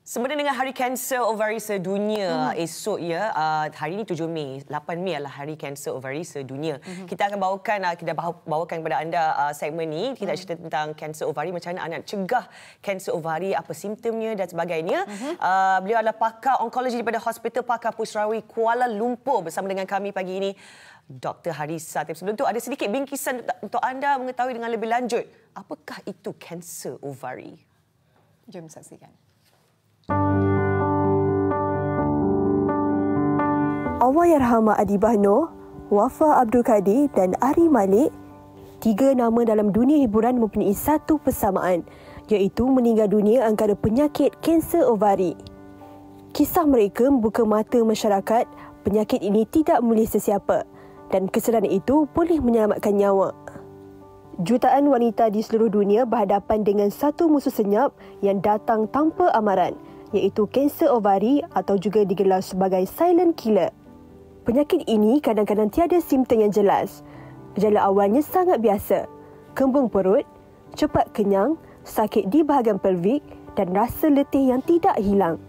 Sempena dengan Hari Kanser Ovari Sedunia esok ya, hari ini 7 Mei, 8 Mei adalah Hari Kanser Ovari Sedunia. Kita akan bawakan kepada anda segmen ni, kita cerita tentang kanser ovari, macam mana anda cegah kanser ovari, apa simptomnya dan sebagainya. Beliau adalah pakar onkologi daripada Hospital Pakar Pusrawi Kuala Lumpur bersama dengan kami pagi ini, Dr. Harissa. Tapi sebelum tu ada sedikit bingkisan untuk anda mengetahui dengan lebih lanjut, apakah itu kanser ovari? Jom saksikan. Allahyarham Adibah Noor, Wafa Abdul Kadir dan Ari Malik, tiga nama dalam dunia hiburan mempunyai satu persamaan, iaitu meninggal dunia antara penyakit kanser ovari. Kisah mereka membuka mata masyarakat, penyakit ini tidak memilih sesiapa dan kesedaran itu boleh menyelamatkan nyawa. Jutaan wanita di seluruh dunia berhadapan dengan satu musuh senyap yang datang tanpa amaran, iaitu kanser ovari atau juga digelar sebagai silent killer. Penyakit ini kadang-kadang tiada simptom yang jelas. Gejala awalnya sangat biasa, kembung perut, cepat kenyang, sakit di bahagian pelvik dan rasa letih yang tidak hilang.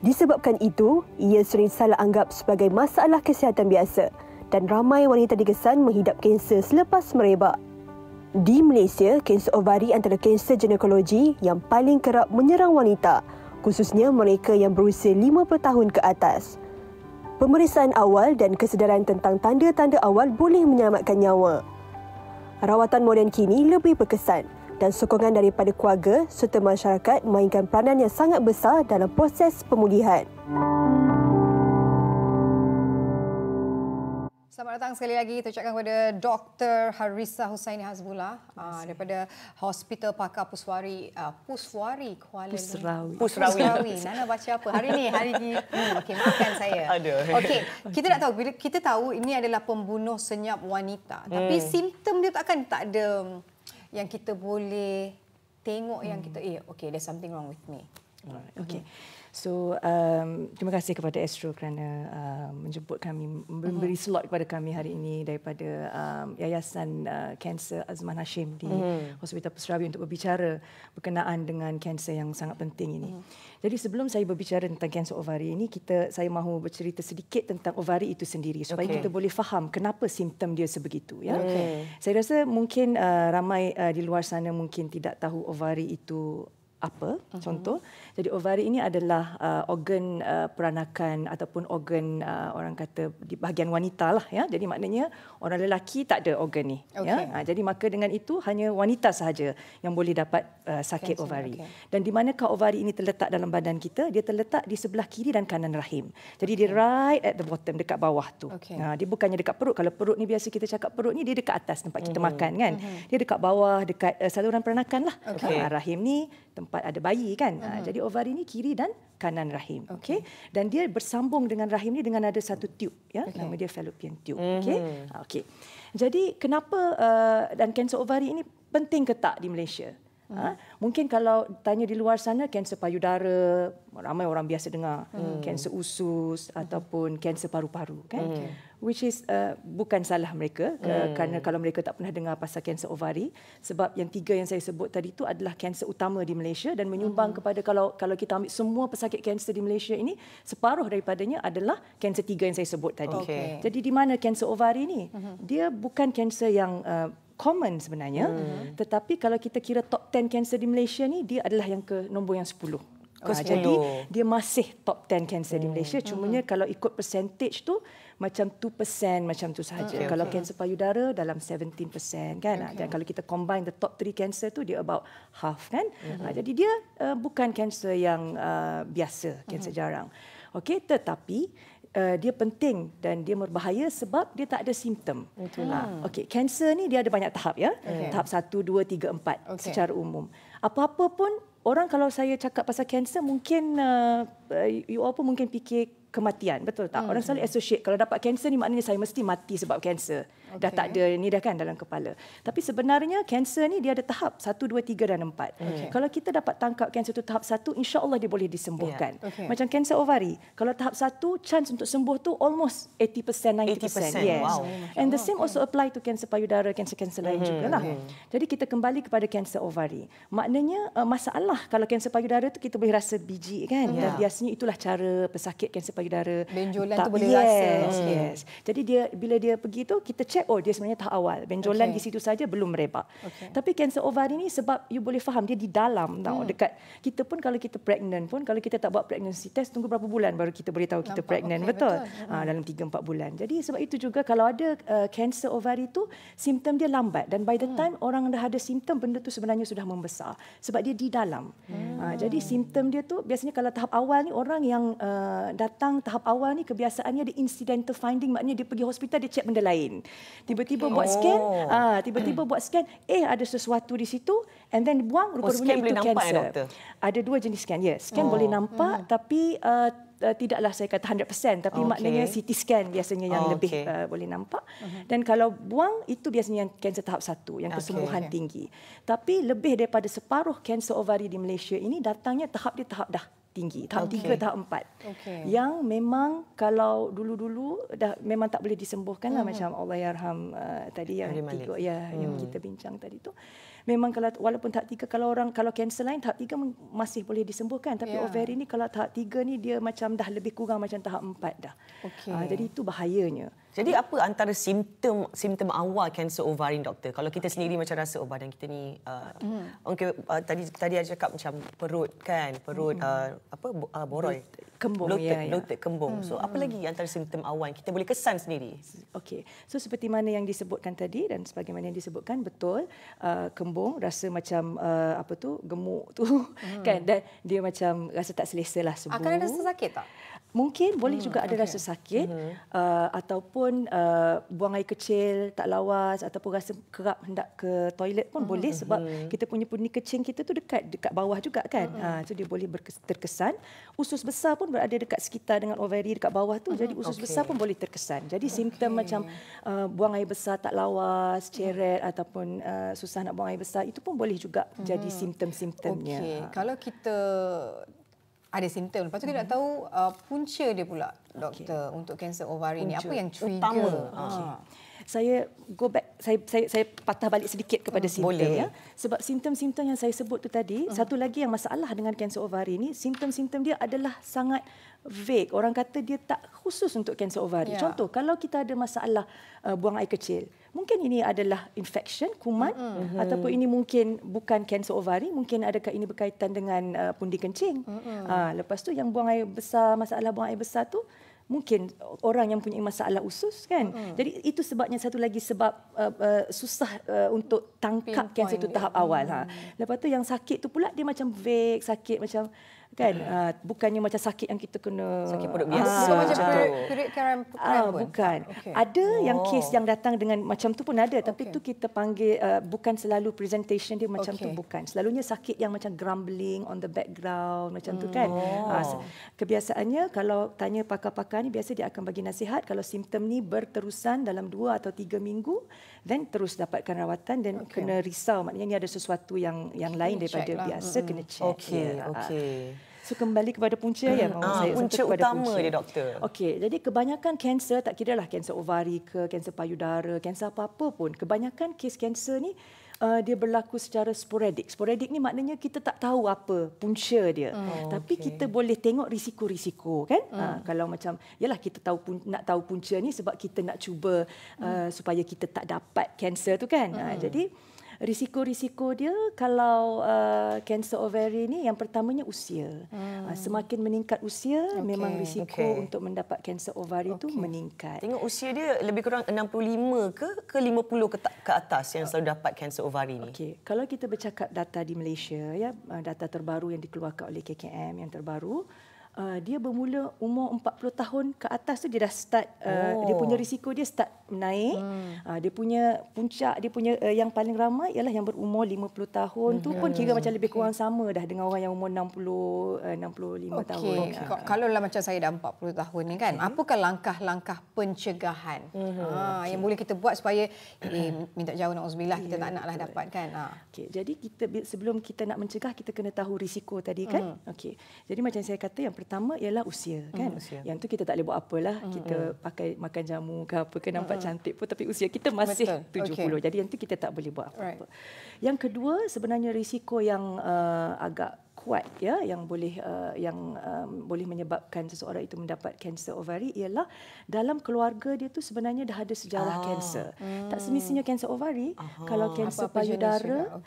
Disebabkan itu, ia sering salah anggap sebagai masalah kesihatan biasa dan ramai wanita digesan menghidap kanser selepas merebak. Di Malaysia, kanser ovari antara kanser ginekologi yang paling kerap menyerang wanita, khususnya mereka yang berusia 50 tahun ke atas. Pemeriksaan awal dan kesedaran tentang tanda-tanda awal boleh menyelamatkan nyawa. Rawatan moden kini lebih berkesan dan sokongan daripada keluarga serta masyarakat memainkan peranan yang sangat besar dalam proses pemulihan. Selamat datang sekali lagi kita ucapkan kepada Dr. Harissa Hussaini Hasbullah daripada Hospital Pakar Pusrawi Kuala Lumpur. Pusrawi. Nana baca apa? Hari ni. Okey, maafkan saya. Okey, kita tahu ini adalah pembunuh senyap wanita. Tapi simptom dia tak ada yang kita boleh tengok yang kita okay, there's something wrong with me. Okey. So, terima kasih kepada Astro kerana menjemput kami, memberi slot kepada kami hari ini daripada Yayasan Kanser Azman Hashim di Hospital Pusrawi untuk berbicara berkenaan dengan kanser yang sangat penting ini. Jadi sebelum saya berbicara tentang kanser ovari ini, saya mahu bercerita sedikit tentang ovari itu sendiri supaya kita boleh faham kenapa simptom dia sebegitu. Ya. Saya rasa mungkin ramai di luar sana mungkin tidak tahu ovari itu apa, contoh. Jadi ovari ini adalah organ peranakan ataupun organ orang kata di bahagian wanita lah ya. Jadi maknanya orang lelaki tak ada organ ni ya. Jadi maka dengan itu hanya wanita sahaja yang boleh dapat sakit ovari. Dan di manakah ovari ini terletak dalam badan kita? Dia terletak di sebelah kiri dan kanan rahim. Jadi dia right at the bottom, dekat bawah tu. Dia bukannya dekat perut. Kalau perut ni biasa kita cakap perut ni dia dekat atas tempat kita makan kan. Dia dekat bawah, dekat saluran peranakan lah. Rahim ni tempat ada bayi kan. Jadi ovari ni kiri dan kanan rahim. Okey. Dan dia bersambung dengan rahim ni dengan ada satu tube ya, nama dia fallopian tube. Okey. Jadi kenapa dan kanser ovari ini penting ke tak di Malaysia? Mungkin kalau tanya di luar sana, kanser payudara, ramai orang biasa dengar. Kanser usus ataupun kanser paru-paru kan. Which is bukan salah mereka kerana kalau mereka tak pernah dengar pasal kanser ovari, sebab yang tiga yang saya sebut tadi itu adalah kanser utama di Malaysia dan menyumbang kepada kalau kita ambil semua pesakit kanser di Malaysia ini, separuh daripadanya adalah kanser tiga yang saya sebut tadi. Jadi di mana kanser ovari ni? Dia bukan kanser yang common sebenarnya, tetapi kalau kita kira top 10 kanser di Malaysia ni, dia adalah yang ke nombor yang 10. Jadi dia masih top 10 kanser di Malaysia, cumanya kalau ikut percentage tu macam 2% macam tu sahaja. Kalau kanser payudara dalam 17% kan. Dan kalau kita combine the top 3 kanser tu dia about half kan. Jadi dia bukan kanser yang biasa, kanser jarang. Okey, tetapi dia penting dan dia berbahaya sebab dia tak ada simptom. Okey, kanser ni dia ada banyak tahap ya. Tahap 1, 2, 3, 4 secara umum. Apa-apa pun orang kalau saya cakap pasal kanser mungkin you all pun mungkin fikir kematian, betul tak? Orang selalu associate kalau dapat kanser ni maknanya saya mesti mati sebab kanser. Dah tak ada ni dah kan dalam kepala. Tapi sebenarnya kanser ni dia ada tahap 1, 2, 3 dan 4. Kalau kita dapat tangkap kanser tu tahap 1, insya-Allah dia boleh disembuhkan. Macam kanser ovari, kalau tahap 1 chance untuk sembuh tu almost 80%, 90%. Yes. Wow. And the same also apply to kanser payudara, kanser-kanser lain jugalah. Jadi kita kembali kepada kanser ovari. Maknanya masalah kalau kanser payudara tu kita boleh rasa biji kan. Dan biasanya itulah cara pesakit kanser payudara. Benjolan tu boleh rasa. Yes. Jadi dia bila dia pergi tu kita check dia sebenarnya tahap awal. Benjolan di situ saja belum merebak. Tapi kanser ovari ni sebab you boleh faham dia di dalam tau dekat kita pun kalau kita pregnant pun kalau kita tak buat pregnancy test tunggu berapa bulan baru kita boleh tahu kita pregnant betul. Dalam 3-4 bulan. Jadi sebab itu juga kalau ada kanser ovari tu simptom dia lambat dan by the time orang dah ada simptom benda tu sebenarnya sudah membesar sebab dia di dalam. Jadi simptom dia tu biasanya kalau tahap awal ni orang yang datang tahap awal ni kebiasaannya dia incidental finding maknanya dia pergi hospital dia check benda lain. Tiba-tiba buat scan, tiba-tiba buat scan, ada sesuatu di situ and then buang rupa-rupanya itu kanser. Ada 2 jenis scan. Ya, scan boleh nampak tapi tidaklah saya kata 100% tapi maknanya CT scan biasanya yang lebih boleh nampak. Dan kalau buang itu biasanya yang kanser tahap 1 yang kesembuhan tinggi. Tapi lebih daripada separuh kanser ovari di Malaysia ini datangnya tahap dah tinggi, tahap 3, tahap 4. Yang memang kalau dulu-dulu dah memang tak boleh disembuhkan lah macam Allahyarham tadi yang 3 yang kita bincang tadi tu. Memang kalau walaupun tahap 3 kalau kanser lain tahap 3 masih boleh disembuhkan tapi ovari ni kalau tahap 3 ni dia macam dah lebih kurang macam tahap 4 dah. Jadi itu bahayanya. Jadi apa antara simptom awal kanser ovari doktor? Kalau kita sendiri macam rasa badan kita ni tadi ada cakap macam perut kan, boroi, kembung, bloated, kembung. So apa lagi antara simptom awal yang kita boleh kesan sendiri? Okey. So seperti mana yang disebutkan tadi dan sebagaimana yang disebutkan betul kembung rasa macam gemuk tu kan dan dia macam rasa tak selesa lah subuh. Akan ada rasa sakit tak? Mungkin boleh juga ada rasa sakit ataupun buang air kecil tak lawas ataupun rasa kerap hendak ke toilet pun boleh sebab kita punya pundi kecing kita tu dekat bawah juga kan. So dia boleh terkesan. Usus besar pun berada dekat sekitar dengan ovari dekat bawah tu jadi usus besar pun boleh terkesan. Jadi simptom macam buang air besar tak lawas, ceret ataupun susah nak buang air besar itu pun boleh juga jadi simptom-simptomnya. Kalau kita ada simptom. Lepas tu kita nak tahu punca dia pula, doktor, untuk kanser ovari ni. Apa yang trigger? Saya go back, saya patah balik sedikit kepada simptom. Sebab simptom-simptom yang saya sebut tu tadi, satu lagi yang masalah dengan kanser ovari ni, simptom-simptom dia adalah sangat vague. Orang kata dia tak khusus untuk kanser ovari. Contoh, kalau kita ada masalah buang air kecil, mungkin ini adalah infection, kuman, ataupun ini mungkin bukan kanser ovari, mungkin adakah ini berkaitan dengan pundi kencing. Lepas tu yang buang air besar, masalah buang air besar tu, mungkin orang yang punya masalah usus kan. Jadi itu sebabnya satu lagi sebab susah untuk tangkap kanser itu tahap awal. Lepas tu yang sakit tu pula dia macam vague, sakit macam kan bukannya macam sakit yang kita kena sakit perut biasa. Bukan macam period cramp pun. Bukan. Ada yang kes yang datang dengan macam tu pun ada tapi tu kita panggil bukan selalu presentation dia macam tu bukan. Selalunya sakit yang macam grumbling on the background macam tu kan. Kebiasaannya kalau tanya pakar-pakar ni biasa dia akan bagi nasihat kalau simptom ni berterusan dalam 2 atau 3 minggu then terus dapatkan rawatan dan kena risau maknanya ni ada sesuatu yang lain daripada biasa kena check. So kembali kepada punca punca utama dia doktor. Okey, jadi kebanyakan kanser tak kiralah kanser ovari ke kanser payudara, kanser apa-apa pun, kebanyakan kes kanser ni dia berlaku secara sporadik. Sporadik ni maknanya kita tak tahu apa punca dia. Tapi kita boleh tengok risiko-risiko kan? Kalau macam yalah kita nak tahu punca ni sebab kita nak cuba supaya kita tak dapat kanser tu kan. Jadi risiko-risiko dia kalau kanser ovari ni yang pertamanya usia. Semakin meningkat usia memang risiko untuk mendapat kanser ovari itu meningkat. Tengok usia dia lebih kurang 65 ke 50 ke atas yang selalu dapat kanser ovari ni. Kalau kita bercakap data di Malaysia data terbaru yang dikeluarkan oleh KKM yang terbaru dia bermula umur 40 tahun ke atas tu dia dah start, dia punya risiko dia start menaik. Dia punya puncak, dia punya yang paling ramai ialah yang berumur 50 tahun tu pun kira macam lebih kurang sama dah dengan orang yang umur 65 tahun. Kalau lah macam saya dah 40 tahun ni kan, apakah langkah-langkah pencegahan yang boleh kita buat supaya minta jauh na'udzubillah kita tak naklah dapat kan. Jadi kita sebelum kita nak mencegah kita kena tahu risiko tadi kan. Jadi macam saya kata yang pertama ialah usia kan. Yang tu kita tak boleh buat apalah. Kita pakai makan jamu ke apa ke nampak cantik pun tapi usia kita masih 70. Jadi yang tu kita tak boleh buat apa-apa. Yang kedua sebenarnya risiko yang agak kuat ya yang boleh boleh menyebabkan seseorang itu mendapat kanser ovari ialah dalam keluarga dia tu sebenarnya dah ada sejarah kanser. Tak semestinya kanser ovari, kalau kanser payudara,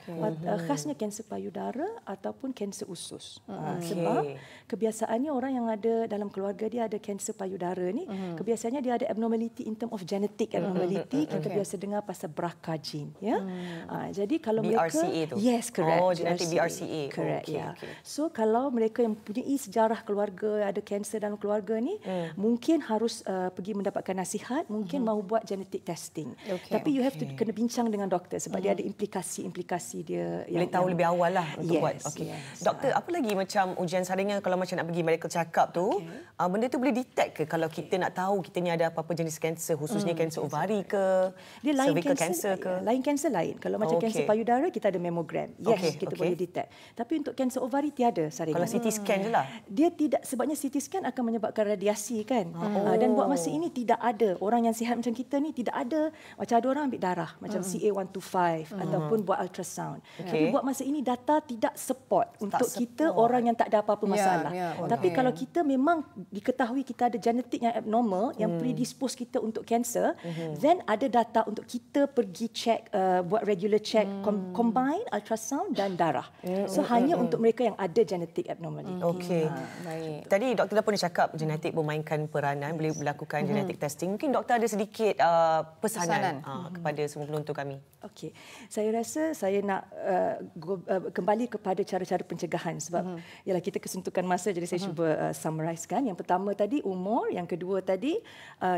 khasnya kanser payudara ataupun kanser usus. Sebab kebiasaannya orang yang ada dalam keluarga dia ada kanser payudara ni, kebiasaannya dia ada abnormality in term of genetic abnormality. Kita biasa dengar pasal BRCA gene ya. Jadi kalau BRCA mereka tu. yes correct. Genetic BRCA. Correct ya. So kalau mereka yang mempunyai sejarah keluarga ada kanser dalam keluarga ni mungkin harus pergi mendapatkan nasihat, mungkin mahu buat genetic testing. Tapi you have to kena bincang dengan doktor sebab dia ada implikasi dia boleh tahu lebih awal lah untuk buat. Doktor, apa lagi macam ujian saringan kalau macam nak pergi medical check-up tu, benda tu boleh detect ke kalau kita nak tahu kita ni ada apa-apa jenis kanser, khususnya kanser ovari ke, dia lain cervical cancer ke? Lain kanser lain. Kalau macam kanser payudara kita ada mammogram. Yes, kita boleh detect. Tapi untuk kanser ovari tiada saringan. Kalau CT scan je lah. Dia tidak, sebabnya CT scan akan menyebabkan radiasi kan. Dan buat masa ini tidak ada orang yang sihat macam kita ni, tidak ada macam ada orang ambil darah macam CA125 ataupun buat ultrasound. Tapi buat masa ini data tidak support untuk kita orang yang tak ada apa-apa masalah. Tapi kalau kita memang diketahui kita ada genetik yang abnormal yang predispose kita untuk kanser, then ada data untuk kita pergi check, buat regular check, combine ultrasound dan darah. So hanya untuk mereka yang ada genetik abnormality. Baik. Tadi doktor dah pun cakap genetik memainkan peranan, boleh melakukan genetik testing. Mungkin doktor ada sedikit pesanan kepada semua penonton kami. Saya rasa saya nak kembali kepada cara-cara pencegahan sebab ialah kita kesentukan masa, jadi saya cuba summarizekan. Yang pertama tadi umur, yang kedua tadi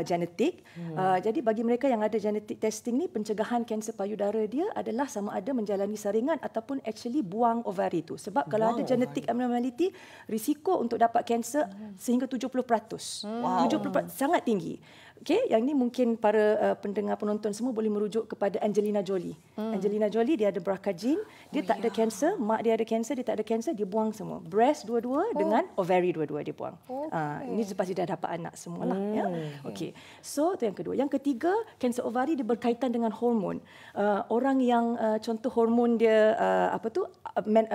genetik. Jadi bagi mereka yang ada genetik testing ni, pencegahan kanser payudara dia adalah sama ada menjalani saringan ataupun actually buang ovari tu. Sebab kalau ada genetic abnormality, risiko untuk dapat kanser sehingga 70%. 70% sangat tinggi. Yang ni mungkin para pendengar penonton semua boleh merujuk kepada Angelina Jolie. Angelina Jolie dia ada BRCA gene, dia tak ada kanser, mak dia ada kanser, dia tak ada kanser, dia buang semua. Breast dua-dua dengan ovary dua-dua dia buang. Ini lepas dia dah dapat anak semualah ya. So itu yang kedua. Yang ketiga, kanser ovari dia berkaitan dengan hormon. Orang yang contoh hormon dia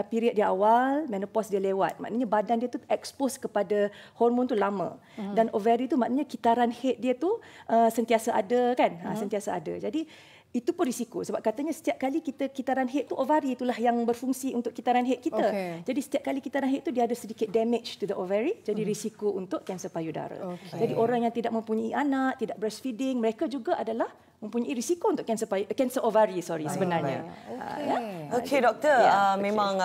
period dia awal, menopause dia lewat. Maknanya badan dia tu expose kepada hormon tu lama. Dan ovary tu maknanya kitaran head dia tu sentiasa ada kan. Sentiasa ada. Jadi itu pun risiko sebab katanya setiap kali kitaran head tu ovari itulah yang berfungsi untuk kitaran head kita. Jadi setiap kali kitaran head tu dia ada sedikit damage to the ovary, jadi risiko untuk kanser payudara. Jadi orang yang tidak mempunyai anak, tidak breastfeeding, mereka juga adalah mempunyai risiko untuk kanser ovari sebenarnya. Okey doktor, memang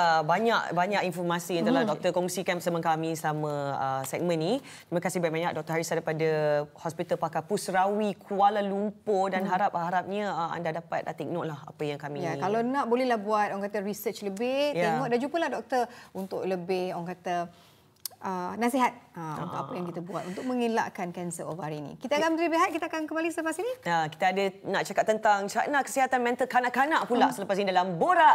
banyak informasi yang telah doktor kongsikan bersama kami selama segmen ni. Terima kasih banyak-banyak Dr. Harisah daripada Hospital Pakar Pusrawi Kuala Lumpur dan harapnya anda dapat take note lah apa yang kami kalau nak bolehlah buat orang kata research lebih, tengok dan jumpalah doktor untuk lebih orang kata nasihat untuk apa yang kita buat untuk mengelakkan kanser ovari ini. Kita akan berehat, kita akan kembali selepas ini. Kita ada nak cakap tentang cara kesihatan mental kanak-kanak pula selepas ini dalam Borak